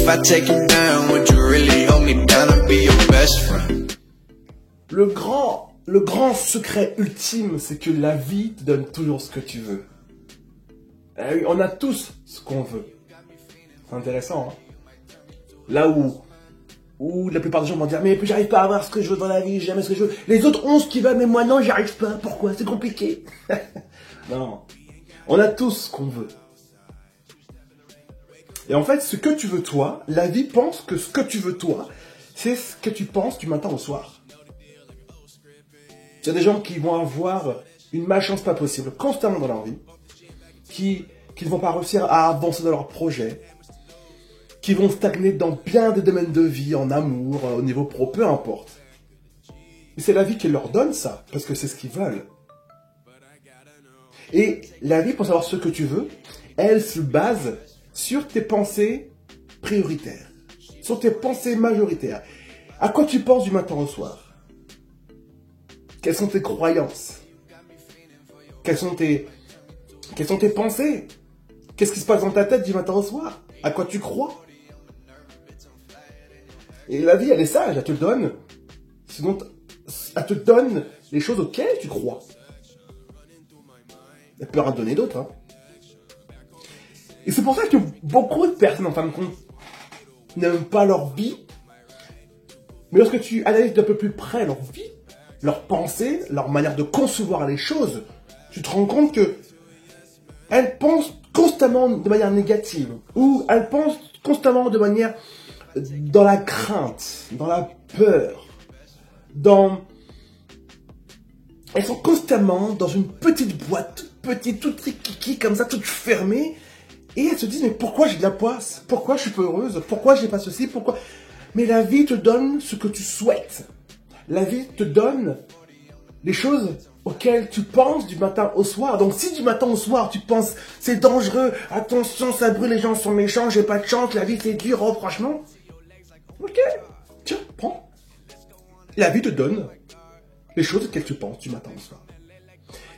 if I take you down, would you really hold me down and be your best friend? Le grand secret ultime, c'est que la vie te donne toujours ce que tu veux. Eh oui, on a tous ce qu'on veut. C'est intéressant, hein. Là où la plupart des gens vont dire « Mais j'arrive pas à avoir ce que je veux dans la vie, j'ai jamais ce que je veux. Les autres ont ce qu'ils veulent, mais moi non, j'y arrive pas. Pourquoi? C'est compliqué. » Non. On a tous ce qu'on veut. Et en fait, ce que tu veux toi, la vie pense que ce que tu veux toi, c'est ce que tu penses du matin au soir. Il y a des gens qui vont avoir une malchance pas possible constamment dans leur vie, qui ne vont pas réussir à avancer dans leurs projets, qui vont stagner dans bien des domaines de vie, en amour, au niveau pro, peu importe. Et c'est la vie qui leur donne ça, parce que c'est ce qu'ils veulent. Et la vie, pour savoir ce que tu veux, elle se base sur tes pensées prioritaires, sur tes pensées majoritaires. À quoi tu penses du matin au soir? Quelles sont tes croyances? Quelles sont tes pensées? Qu'est-ce qui se passe dans ta tête du matin au soir? À quoi tu crois? Et la vie, elle est sage, elle te donne les choses auxquelles tu crois. Elle peut en donner d'autres, hein. Et c'est pour ça que beaucoup de personnes, en fin de compte, n'aiment pas leur vie. Mais lorsque tu analyses d'un peu plus près leur vie, leurs pensées, leur manière de concevoir les choses, tu te rends compte que elles pensent constamment de manière négative, ou elles pensent constamment de manière dans la crainte, dans la peur, elles sont constamment dans une petite boîte, toute rikiki, comme ça, toute fermée, et elles se disent, mais pourquoi j'ai de la poisse? Pourquoi je suis pas heureuse? Pourquoi j'ai pas ceci? Pourquoi? Mais la vie te donne ce que tu souhaites. La vie te donne les choses auxquelles tu penses du matin au soir. Donc si du matin au soir tu penses c'est dangereux, attention ça brûle, les gens sont méchants, j'ai pas de chance, la vie c'est dur, oh franchement, ok, tiens, prends. La vie te donne les choses auxquelles tu penses du matin au soir.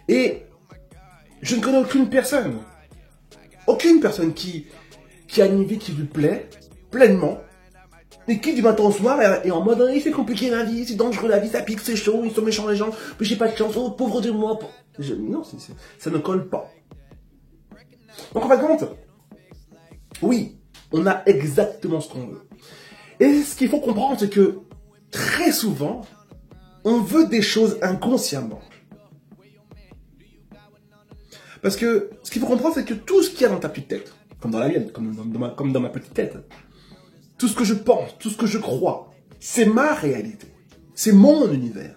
Et je ne connais aucune personne qui a une vie qui lui plaît pleinement, et qui du matin au soir est en mode c'est compliqué la vie, c'est dangereux la vie, ça pique, c'est chaud, ils sont méchants les gens, mais j'ai pas de chance, oh pauvre de moi. Non, ça ne colle pas. Donc en fin de compte, oui, on a exactement ce qu'on veut. Et ce qu'il faut comprendre, c'est que très souvent, on veut des choses inconsciemment. Parce que ce qu'il faut comprendre, c'est que tout ce qu'il y a dans ta petite tête, comme dans la mienne, comme dans ma petite tête, tout ce que je pense, tout ce que je crois, c'est ma réalité. C'est mon univers.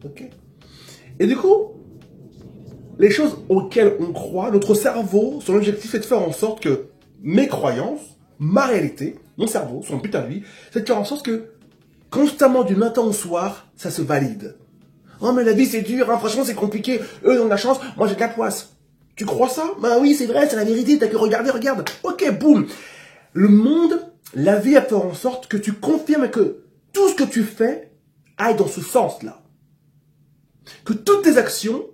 Ok? Et du coup, les choses auxquelles on croit, notre cerveau, son objectif est de faire en sorte que mes croyances, ma réalité, mon cerveau, son but à lui, c'est de faire en sorte que constamment du matin au soir, ça se valide. Oh mais la vie c'est dur, hein, franchement c'est compliqué, eux ils ont de la chance, moi j'ai de la poisse. Tu crois ça? Ben oui c'est vrai, c'est la vérité, t'as que regarder, regarde. Ok, boum. Le monde, la vie a fait en sorte que tu confirmes que tout ce que tu fais aille dans ce sens-là. Que toutes tes actions,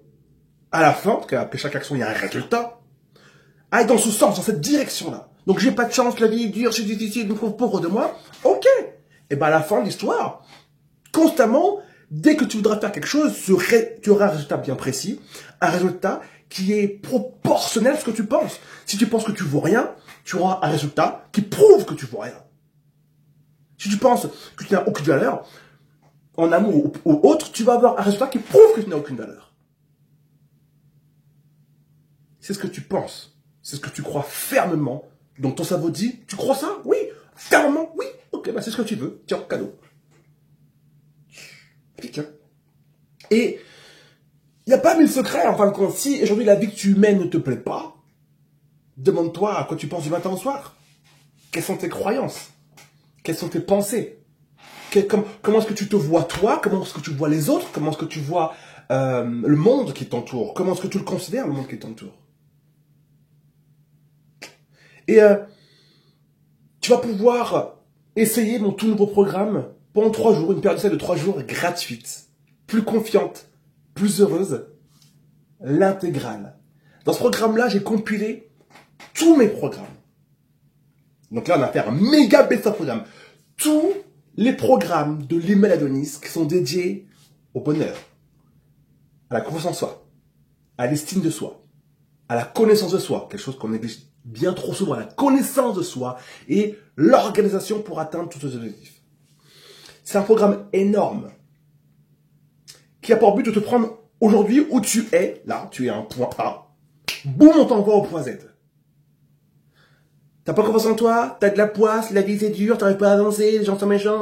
à la fin, parce qu'après chaque action il y a un résultat, aille dans ce sens, dans cette direction-là. Donc j'ai pas de chance, la vie est dure, c'est difficile, je me trouve pauvre de moi. Ok. Et ben à la fin de l'histoire, constamment, dès que tu voudras faire quelque chose, tu auras un résultat bien précis, un résultat qui est proportionnel à ce que tu penses. Si tu penses que tu vaux rien, tu auras un résultat qui prouve que tu vaux rien. Si tu penses que tu n'as aucune valeur, en amour ou autre, tu vas avoir un résultat qui prouve que tu n'as aucune valeur. C'est ce que tu penses. C'est ce que tu crois fermement. Donc ton cerveau dit, tu crois ça? Oui. Fermement? Oui. Ok, bah c'est ce que tu veux. Tiens, cadeau. Tiens. Et il n'y a pas mille secrets, en fin de compte. Si aujourd'hui la vie que tu mènes ne te plaît pas, demande-toi à quoi tu penses du matin au soir. Quelles sont tes croyances? Quelles sont tes pensées? Comment est-ce que tu te vois toi? Comment est-ce que tu vois les autres? Comment est-ce que tu vois le monde qui t'entoure? Comment est-ce que tu le considères, le monde qui t'entoure? Et tu vas pouvoir essayer mon tout nouveau programme pendant 3 jours, une période d'essai de 3 jours gratuite. Plus confiante, plus heureuse, l'intégrale. Dans ce programme-là, j'ai compilé tous mes programmes. Donc là, on a fait un méga best-of programme. Tous les programmes de l'email Adonis qui sont dédiés au bonheur, à la confiance en soi, à l'estime de soi, à la connaissance de soi, quelque chose qu'on néglige bien trop souvent, à la connaissance de soi et l'organisation pour atteindre tous ces objectifs. C'est un programme énorme qui a pour but de te prendre aujourd'hui où tu es, là, tu es à un point A, boum, on t'envoie au point Z. T'as pas confiance en toi, t'as de la poisse, la vie c'est dur, t'arrives pas à avancer, les gens sont méchants,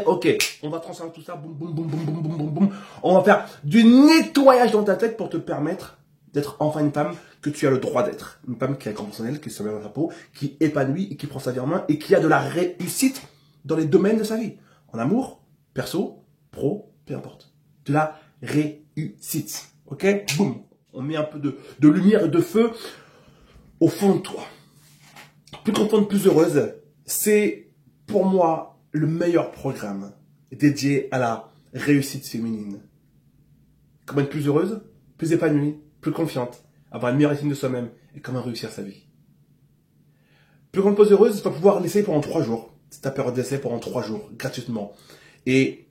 ok, on va transformer tout ça, boum, boum, boum, boum, boum, boum, boum, boum. On va faire du nettoyage dans ta tête pour te permettre d'être enfin une femme que tu as le droit d'être. Une femme qui a confiance en elle, qui se met dans sa peau, qui épanouit et qui prend sa vie en main et qui a de la réussite dans les domaines de sa vie. En amour, perso, pro, peu importe. De la réussite, ok? Boum, on met un peu de lumière et de feu au fond de toi. Plus contente, plus heureuse, c'est pour moi le meilleur programme dédié à la réussite féminine. Comment être plus heureuse, plus épanouie, plus confiante, avoir une meilleure estime de soi-même et comment réussir sa vie. Plus contente, plus heureuse, tu vas pouvoir l'essayer pendant 3 jours. C'est ta période d'essai pendant 3 jours, gratuitement. Et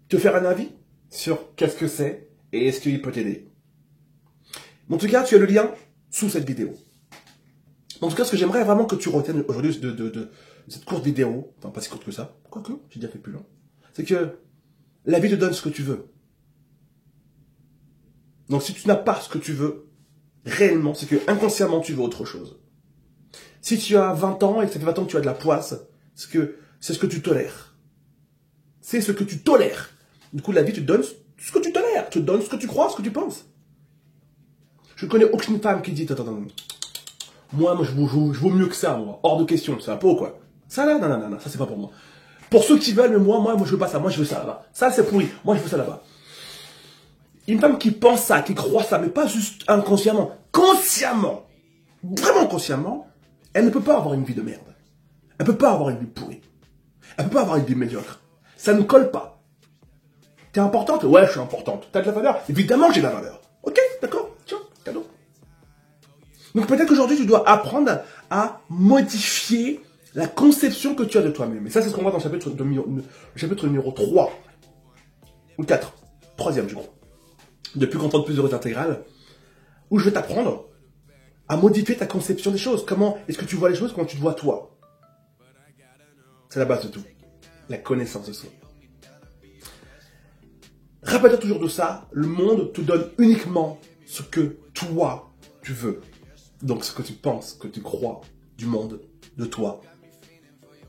te faire un avis sur qu'est-ce que c'est et est-ce qu'il peut t'aider. En tout cas, tu as le lien sous cette vidéo. En tout cas, ce que j'aimerais vraiment que tu retiennes aujourd'hui de cette courte vidéo, enfin pas si courte que ça, quoique, j'ai déjà fait plus long, c'est que la vie te donne ce que tu veux. Donc si tu n'as pas ce que tu veux, réellement, c'est que inconsciemment tu veux autre chose. Si tu as 20 ans et que ça fait 20 ans que tu as de la poisse, c'est ce que tu tolères. C'est ce que tu tolères. Du coup, la vie te donne ce que tu tolères, te donne ce que tu crois, ce que tu penses. Je ne connais aucune femme qui dit attends. Moi, je vaux mieux que ça, moi. Hors de question, c'est un peu quoi. Ça là, non, ça c'est pas pour moi. Pour ceux qui veulent, mais moi je veux pas ça, moi je veux ça là-bas. Ça c'est pourri, moi je veux ça là-bas. Une femme qui pense ça, qui croit ça, mais pas juste inconsciemment, consciemment, vraiment consciemment, elle ne peut pas avoir une vie de merde. Elle peut pas avoir une vie pourrie. Elle peut pas avoir une vie médiocre. Ça ne colle pas. T'es importante? Ouais, je suis importante. T'as de la valeur? Évidemment j'ai de la valeur. Ok, d'accord, tiens, cadeau. Donc peut-être qu'aujourd'hui, tu dois apprendre à modifier la conception que tu as de toi-même. Et ça, c'est ce qu'on voit dans le chapitre numéro 3. Ou 4. 3e, je crois. De Plus contente, plus heureuse intégrale. Où je vais t'apprendre à modifier ta conception des choses. Comment est-ce que tu vois les choses, comment tu te vois toi. C'est la base de tout. La connaissance de soi. Rappelle-toi toujours de ça. Le monde te donne uniquement ce que toi, tu veux. Donc ce que tu penses, que tu crois du monde, de toi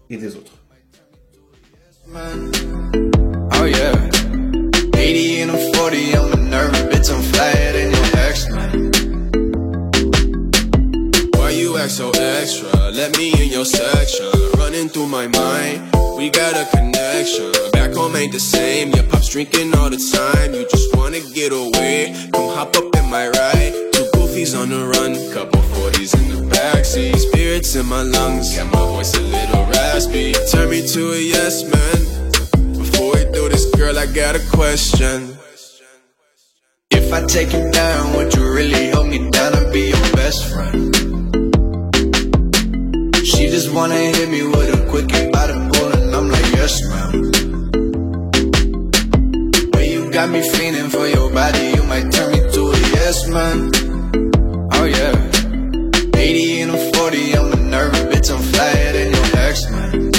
et des autres. Oh yeah, 80 and I'm 40, I'm a nervous bitch, I'm flyer than your ex, man. Why you act so extra? Let me in your section. Running through my mind, we got a connection. Back home ain't the same, your pop's drinking all the time. You just wanna get away, come hop up in my ride. Goofies on the run, couple 40s in the backseat. Spirits in my lungs, got my voice a little raspy. Turn me to a yes man. Before we do this, girl, I got a question. If I take you down, would you really hold me down and be your best friend? She just wanna hit me with a quickie by the pool and I'm like, yes ma'am. Well, you got me feeling for your body, you might turn me to a yes man. Oh yeah, 80 and I'm 40, I'm a nervous bitch, I'm flyer than your ex, man.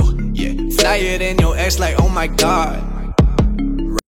Oh yeah, flyer than your ex, like oh my god.